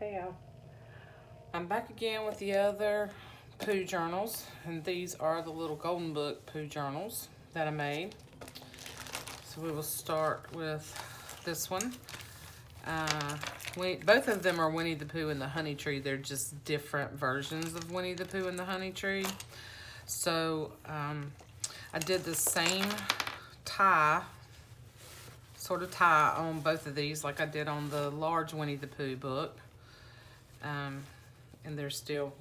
Hey y'all. I'm back again with the other Pooh journals, and these are the little golden book Pooh journals that I made. So we will start with this one. Both of them are Winnie the Pooh and the Honey Tree. They're just different versions of Winnie the Pooh and the Honey Tree. So I did the same sort of tie on both of these like I did on the large Winnie the Pooh book. And they're still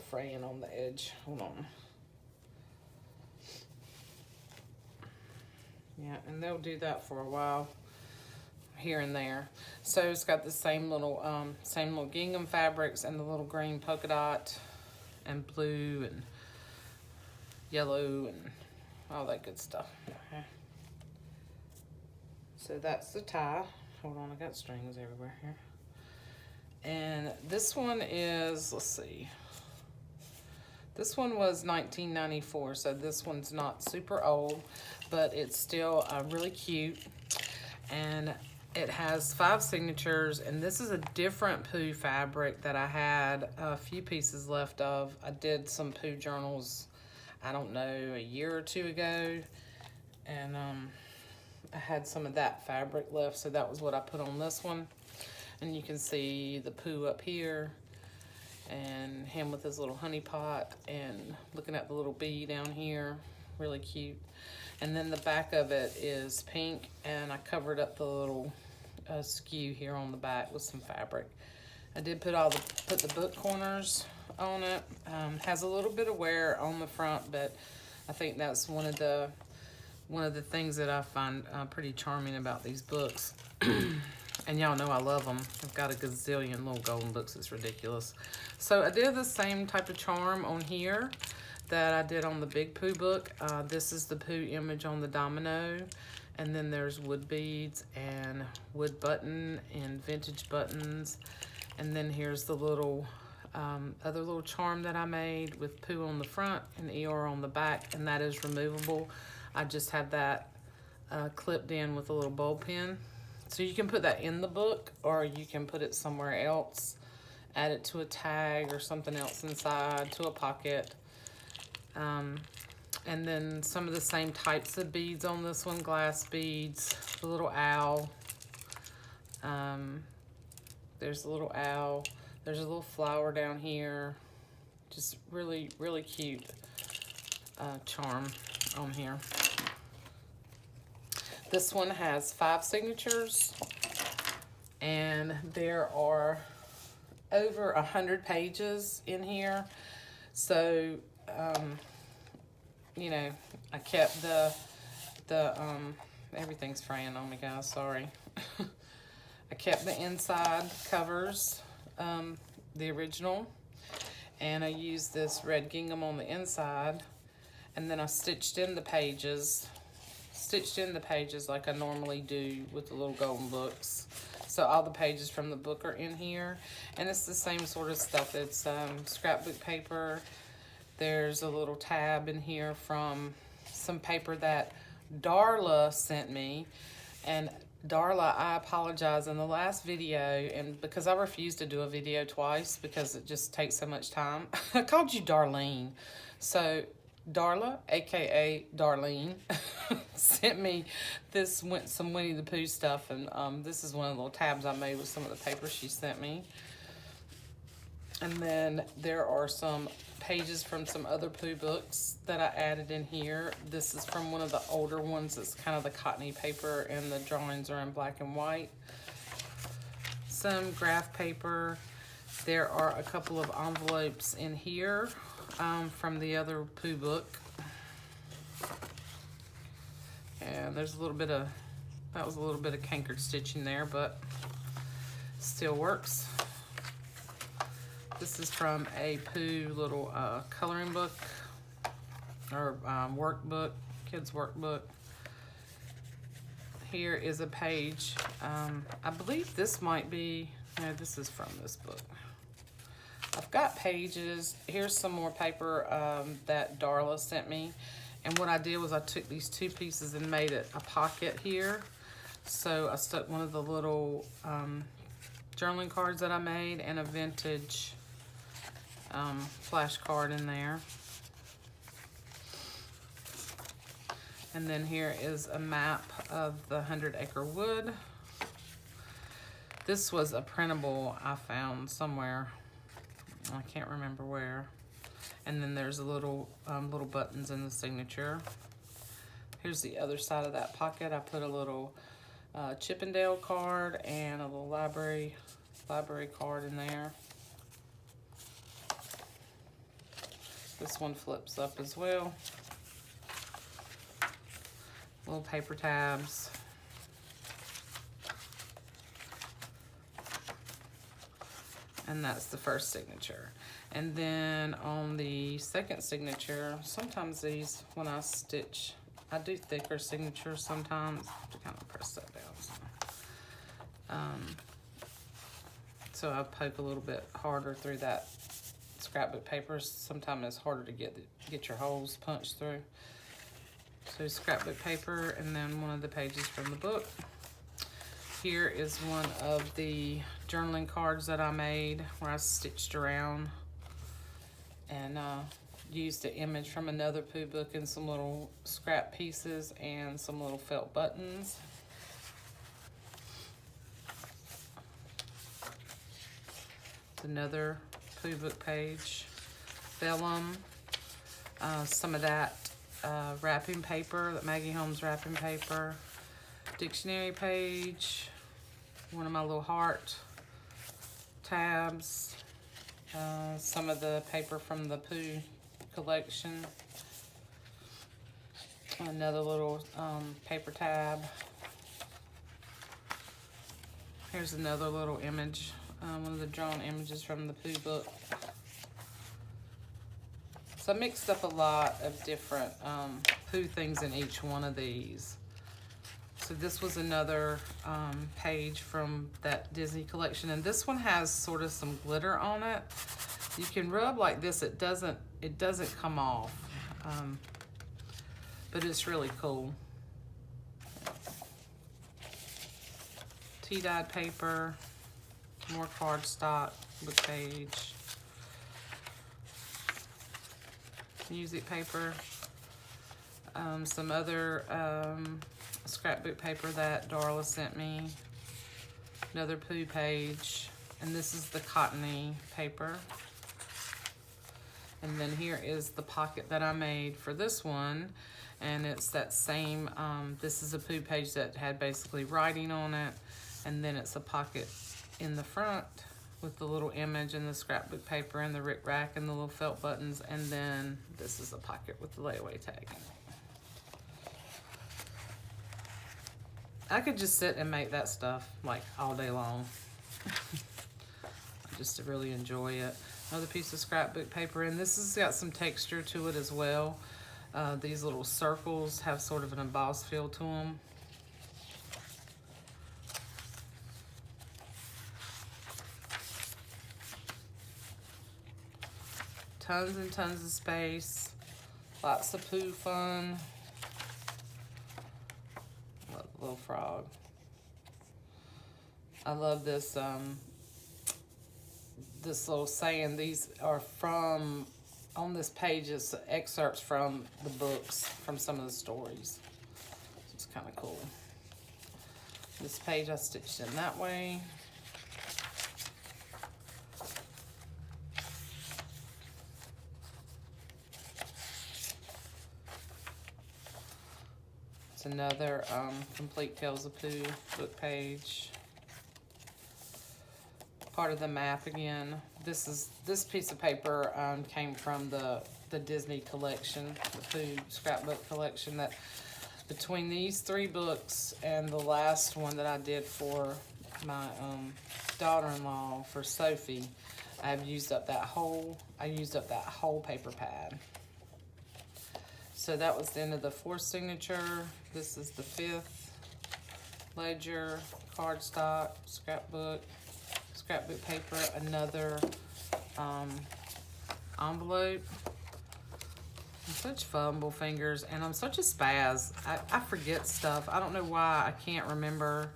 fraying on the edge. Hold on. Yeah, and they'll do that for a while here and there. So it's got the same little gingham fabrics and the little green polka dot and blue and yellow and all that good stuff. Okay. So that's the tie. Hold on, I got strings everywhere here. And this one is, let's see. This one was 1994, so this one's not super old, but it's still really cute. And it has 5 signatures, and this is a different Pooh fabric that I had a few pieces left of. I did some Pooh journals, I don't know, a year or 2 ago, and I had some of that fabric left, so that was what I put on this one. And you can see the Pooh up here, and him with his little honey pot, and looking at the little bee down here, really cute. And then the back of it is pink, and I covered up the little skew here on the back with some fabric. I did put the book corners on it. Has a little bit of wear on the front, but I think that's one of the things that I find pretty charming about these books. And y'all know I love them. I've got a gazillion little golden books. It's ridiculous. So I did the same type of charm on here that I did on the big Pooh book. This is the Pooh image on the domino. And then there's wood beads and wood button and vintage buttons. And then here's the little other little charm that I made with Pooh on the front and Eeyore on the back. And that is removable. I just have that clipped in with a little bulb pin. So you can put that in the book, or you can put it somewhere else, add it to a tag or something else inside, to a pocket. And then some of the same types of beads on this one, glass beads, the little owl. There's a little owl. There's a little flower down here. Just really, really cute charm on here. This one has 5 signatures, and there are over 100 pages in here. So, you know, I kept the everything's fraying on me, guys, sorry. I kept the inside covers, the original, and I used this red gingham on the inside, and then I stitched in the pages like I normally do with the little golden books. So all the pages from the book are in here, and it's the same sort of stuff. It's scrapbook paper. There's a little tab in here from some paper that Darla sent me. And Darla, I apologize, in the last video, and because I refused to do a video twice because it just takes so much time, I called you Darlene. So Darla, aka Darlene, sent me some Winnie the Pooh stuff, and this is one of the little tabs I made with some of the paper she sent me. And then there are some pages from some other Pooh books that I added in here. This is from one of the older ones. It's kind of the cottony paper, and the drawings are in black and white. Some graph paper. There are a couple of envelopes in here from the other Pooh book. And there's that was a little bit of cankered stitching there, but still works. This is from a Pooh little coloring book, or workbook, kids workbook. Here is a page. I believe this might be, no, this is from this book. I've got pages. Here's some more paper that Darla sent me. And what I did was I took these 2 pieces and made it a pocket here. So I stuck one of the little journaling cards that I made and a vintage flashcard in there. And then here is a map of the 100 Acre Wood. This was a printable I found somewhere. I can't remember where. And then there's a little buttons in the signature. Here's the other side of that pocket. I put a little Chippendale card and a little library card in there. This one flips up as well. Little paper tabs. And that's the first signature. And then on the second signature, sometimes these, when I stitch, I do thicker signatures sometimes. I have to kind of press that down. So I poke a little bit harder through that scrapbook paper. Sometimes it's harder to get your holes punched through. So scrapbook paper, and then one of the pages from the book. Here is one of the journaling cards that I made where I stitched around and used the image from another Pooh book and some little scrap pieces and some little felt buttons. It's another Pooh book page. Vellum. Some of that wrapping paper, that Maggie Holmes wrapping paper. Dictionary page. One of my little heart tabs. Some of the paper from the Pooh collection. Another little paper tab. Here's another little image. One of the drawn images from the Pooh book. So I mixed up a lot of different Pooh things in each one of these. So this was another page from that Disney collection, and this one has sort of some glitter on it. You can rub like this; it doesn't come off, but it's really cool. Tea-dyed paper, more cardstock, book page, music paper, some other scrapbook paper that Darla sent me, another Pooh page, and this is the cottony paper. And then here is the pocket that I made for this one, and it's that same, this is a Pooh page that had basically writing on it, and then it's a pocket in the front with the little image and the scrapbook paper and the Rick Rack and the little felt buttons, and then this is a pocket with the layaway tag in it. I could just sit and make that stuff like all day long. I just really enjoy it. Another piece of scrapbook paper, and this has got some texture to it as well. These little circles have sort of an embossed feel to them. Tons and tons of space. Lots of Pooh fun. Little frog. I love this this little saying. These are from, on this page, it's excerpts from the books, from some of the stories. It's kind of cool. This page I stitched in that way. It's another Complete Tales of Pooh book page. Part of the map again. This piece of paper came from the Disney collection, the Pooh scrapbook collection. That between these 3 books and the last one that I did for my daughter-in-law, for Sophie, I used up that whole paper pad. So that was the end of the 4th signature. This is the 5th. Ledger, cardstock, scrapbook paper, another envelope. I'm such fumble fingers, and I'm such a spaz. I forget stuff. I don't know why I can't remember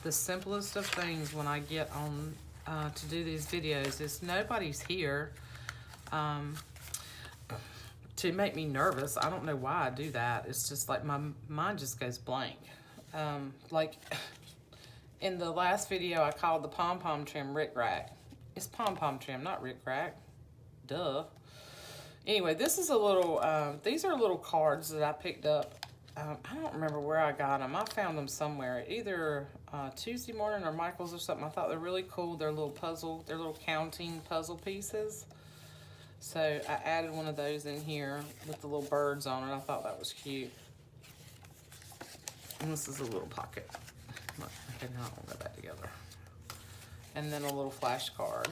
the simplest of things when I get on to do these videos is nobody's here to make me nervous. I don't know why I do that. It's just like my mind just goes blank. Like in the last video, I called the pom-pom trim Rick Rack. It's pom-pom trim, not Rick Rack. Duh. Anyway, this is a little, these are little cards that I picked up. I don't remember where I got them. I found them somewhere, either Tuesday morning or Michael's or something. I thought they're really cool. They're little puzzle, they're little counting puzzle pieces. So I added one of those in here with the little birds on it. I thought that was cute. And this is a little pocket. Okay, now I'll go back together. And then a little flashcard.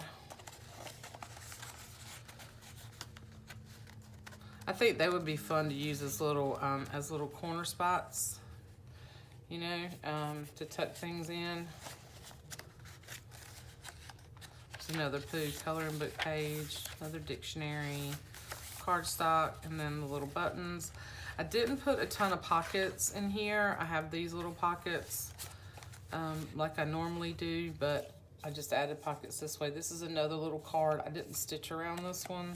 I think they would be fun to use as little corner spots, you know, to tuck things in. There's another Pooh coloring book page, another dictionary, cardstock, and then the little buttons. I didn't put a ton of pockets in here. I have these little pockets like I normally do, but I just added pockets this way. This is another little card. I didn't stitch around this one.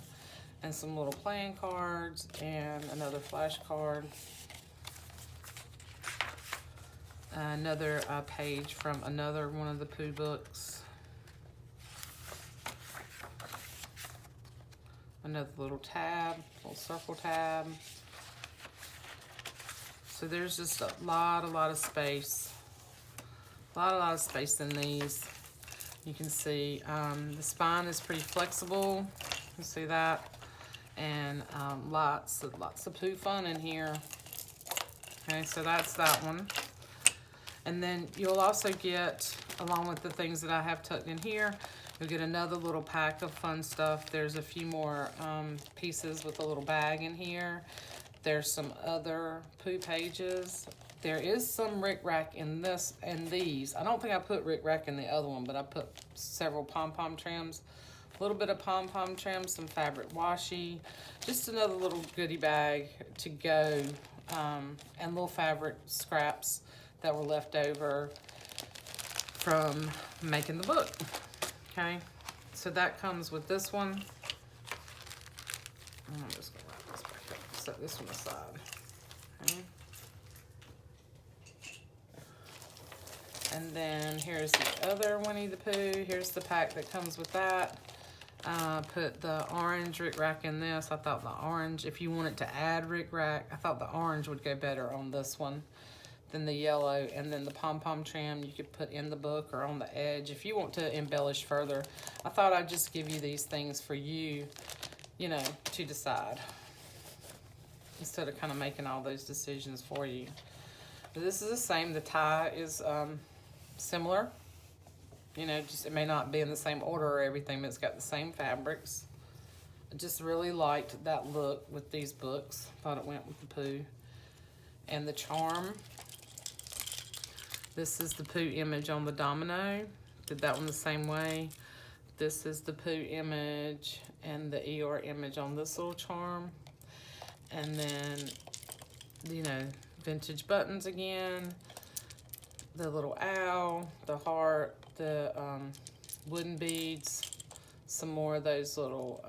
And some little playing cards and another flash card. Another page from another one of the Pooh books. Another little tab, little circle tab. So there's just a lot of space. A lot of space in these. You can see the spine is pretty flexible. You can see that. And lots of Pooh fun in here. Okay, so that's that one. And then you'll also get, along with the things that I have tucked in here, you'll get another little pack of fun stuff. There's a few more pieces with a little bag in here. There's some other Pooh pages. There is some Rick Rack in this and these. I don't think I put Rick Rack in the other one, but I put several pom-pom trims. A little bit of pom-pom trim, some fabric washi, just another little goodie bag to go, and little fabric scraps that were left over from making the book. Okay, so that comes with this one. I'm just gonna wrap this back up, set this one aside. Okay. And then here's the other Winnie the Pooh. Here's the pack that comes with that. Put the orange Rick Rack in this. I thought the orange, if you wanted to add Rick Rack, I thought the orange would go better on this one than the yellow. And then the pom-pom trim you could put in the book or on the edge if you want to embellish further. I thought I'd just give you these things for you, you know, to decide, instead of kind of making all those decisions for you. But this is the same. The tie is similar. You know, just it may not be in the same order or everything, but it's got the same fabrics. I just really liked that look with these books. Thought it went with the Pooh. And the charm. This is the Pooh image on the domino. Did that one the same way. This is the Pooh image and the Eeyore image on this little charm. And then, you know, vintage buttons again. The little owl, the heart, the wooden beads, some more of those little,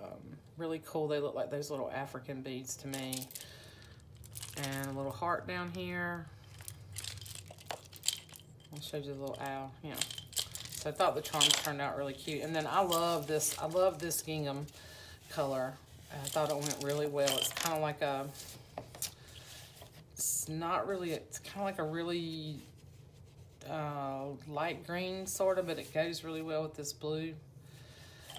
really cool, they look like those little African beads to me. And a little heart down here. I'll show you the little owl, yeah. So I thought the charms turned out really cute. And then I love this gingham color. I thought it went really well. It's kind of like a, it's not really, it's kind of like a really, light green sort of, but it goes really well with this blue.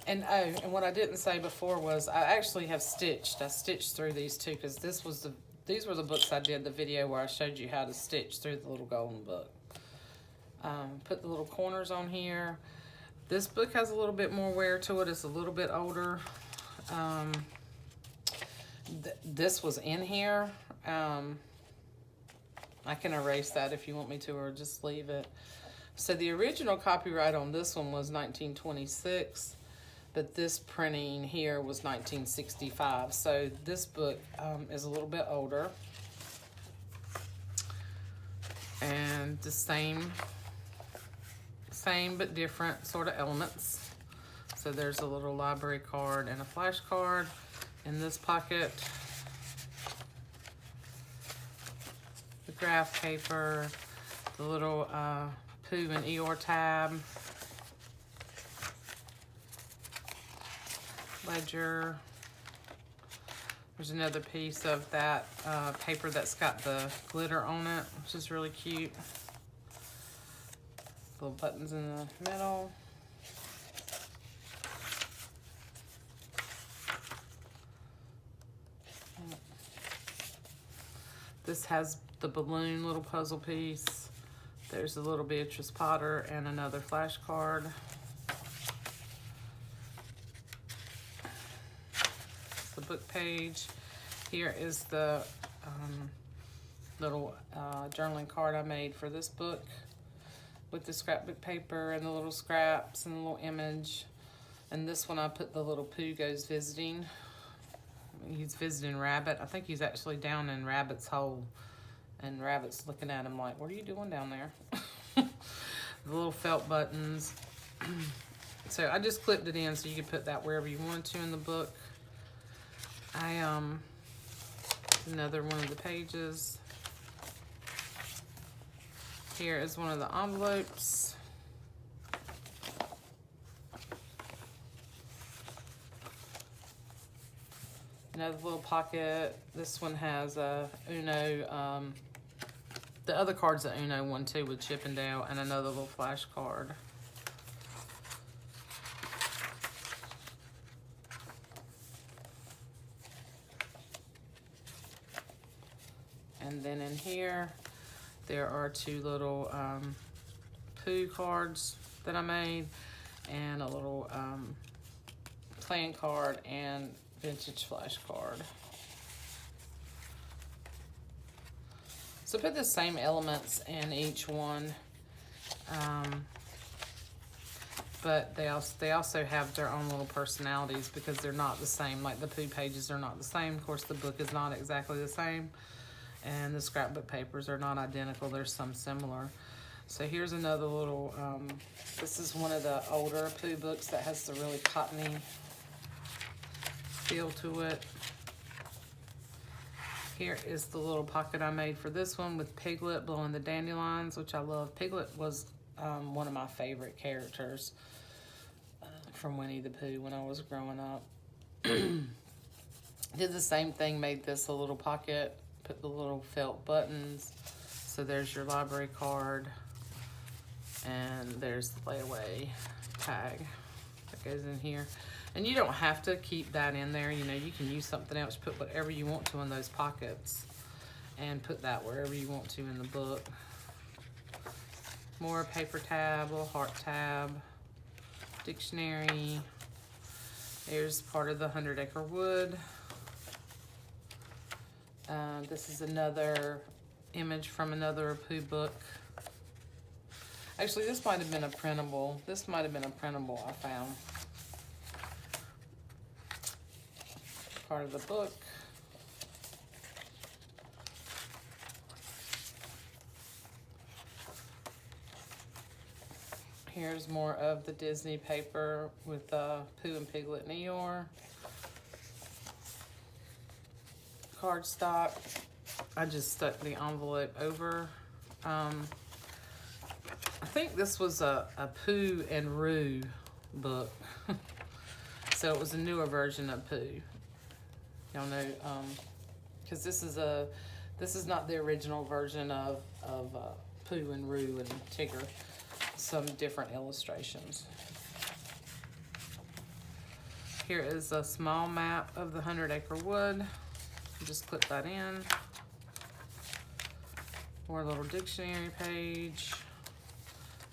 And oh, and what I didn't say before was I actually have stitched. I stitched through these two because these were the books I did the video where I showed you how to stitch through the little golden book. Put the little corners on here. This book has a little bit more wear to it. It's a little bit older. This was in here. I can erase that if you want me to, or just leave it. So the original copyright on this one was 1926, but this printing here was 1965. So this book is a little bit older. And the same same but different sort of elements. So there's a little library card and a flashcard in this pocket. The graph paper, the little Pooh and Eeyore tab, ledger. There's another piece of that paper that's got the glitter on it, which is really cute. Little buttons in the middle. This has the balloon little puzzle piece. There's a little Beatrice Potter and another flashcard. The book page. Here is the little journaling card I made for this book with the scrapbook paper and the little scraps and the little image. And this one I put the little Pooh goes visiting. He's visiting Rabbit. I think he's actually down in Rabbit's hole. And Rabbit's looking at him like, what are you doing down there? The little felt buttons. So I just clipped it in so you could put that wherever you wanted to in the book. Another one of the pages. Here is one of the envelopes. Another little pocket. This one has a Uno, the other card's the Uno one too with Chippendale, and another little flash card. And then in here, there are two little Pooh cards that I made, and a little playing card and vintage flash card. So put the same elements in each one, but they also have their own little personalities because they're not the same. Like the Pooh pages are not the same. Of course, the book is not exactly the same. And the scrapbook papers are not identical. There's some similar. So here's another little, this is one of the older Pooh books that has the really cottony feel to it. Here is the little pocket I made for this one with Piglet blowing the dandelions, which I love. Piglet was one of my favorite characters from Winnie the Pooh when I was growing up. Did the same thing, made this a little pocket. Put the little felt buttons. So there's your library card. And there's the layaway tag that goes in here. And you don't have to keep that in there. You know, you can use something else. Put whatever you want to in those pockets. And put that wherever you want to in the book. More paper tab, little heart tab. Dictionary. There's part of the 100 Acre Wood. This is another image from another Pooh book. Actually, this might have been a printable. This might have been a printable I found. Part of the book. Here's more of the Disney paper with Pooh and Piglet and Eeyore. Cardstock. I just stuck the envelope over. I think this was a Pooh and Roo book. So it was a newer version of Pooh. Y'all know, because this is not the original version of Pooh and Roo and Tigger. Some different illustrations. Here is a small map of the 100 Acre Wood. Just clip that in. More little dictionary page.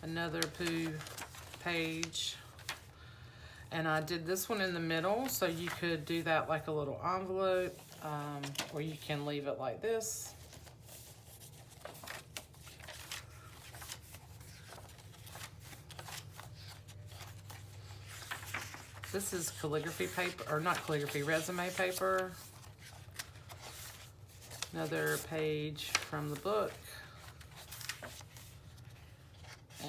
Another Pooh page. And I did this one in the middle, so you could do that like a little envelope, or you can leave it like this. This is calligraphy paper, or not calligraphy, resume paper. Another page from the book.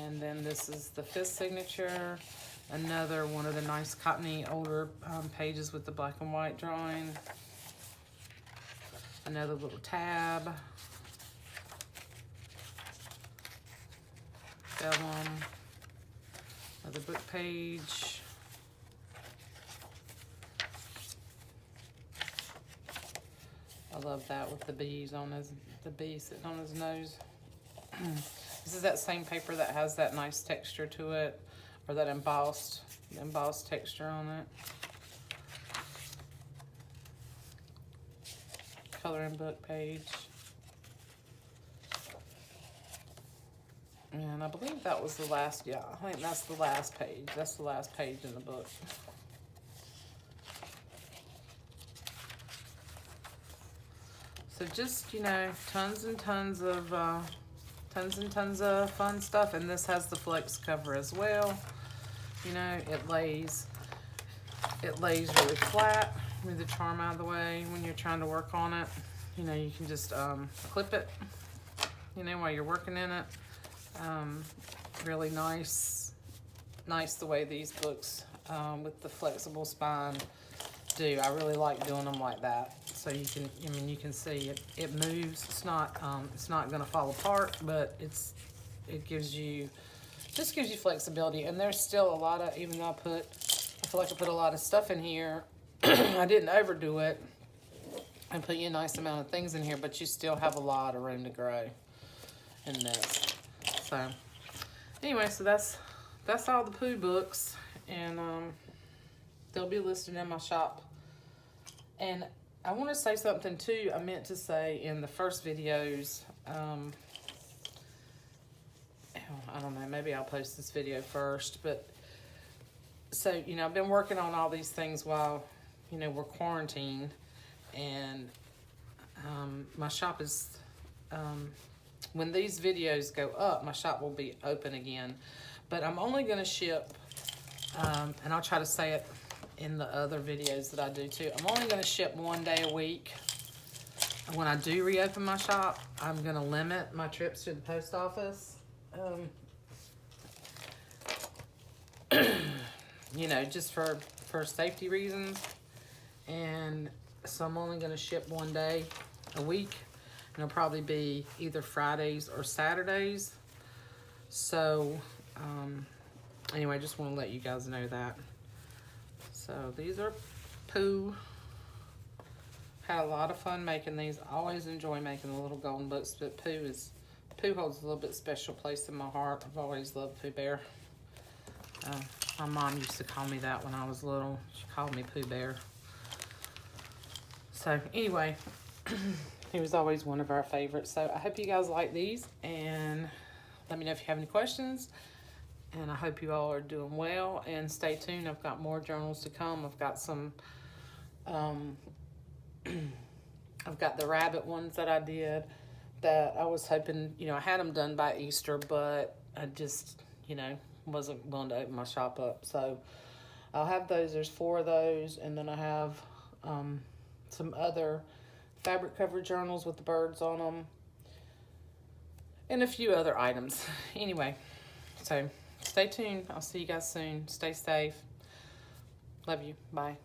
And then this is the 5th signature. Another one of the nice cottony older pages with the black and white drawing. Another little tab. Vellum. Another book page. I love that with the bees on the bee sitting on his nose. This is that same paper that has that nice texture to it, or that embossed texture on it. Coloring book page. And I believe that was the last, yeah, I think that's the last page. That's the last page in the book. So just, you know, tons and tons of fun stuff. And this has the flex cover as well. You know, it lays really flat. Move the charm out of the way when you're trying to work on it. You know, you can just clip it, you know, while you're working in it. Really nice the way these books with the flexible spine do. I really like doing them like that. So you can, I mean, you can see it moves. It's not gonna fall apart, but it gives you, just gives you flexibility. And there's still a lot of, even though I feel like I put a lot of stuff in here, I didn't overdo it and put you a nice amount of things in here, but you still have a lot of room to grow in this. So anyway, so that's all the Pooh books, and they'll be listed in my shop. And I want to say something too. I meant to say in the first videos, I don't know, maybe I'll post this video first, but so, you know, I've been working on all these things while, you know, we're quarantined, and my shop is, when these videos go up, my shop will be open again, but I'm only going to ship, and I'll try to say it in the other videos that I do too, I'm only going to ship 1 day a week. When I do reopen my shop, I'm going to limit my trips to the post office. You know, just for safety reasons. And so I'm only going to ship 1 day a week. And it'll probably be either Fridays or Saturdays. So, anyway, I just want to let you guys know that. So these are Pooh. Had a lot of fun making these. I always enjoy making the little golden books, but Pooh holds a little bit special place in my heart. I've always loved Pooh Bear. My mom used to call me that when I was little. She called me Pooh Bear. So anyway, he was always one of our favorites. So I hope you guys like these, and let me know if you have any questions. And I hope you all are doing well, and stay tuned. I've got more journals to come. I've got some, I've got the rabbit ones that I did that I was hoping, you know, I had them done by Easter, but I just, you know, wasn't willing to open my shop up. So I'll have those. There's 4 of those, and then I have some other fabric cover journals with the birds on them, and a few other items. Anyway, so stay tuned. I'll see you guys soon. Stay safe. Love you. Bye.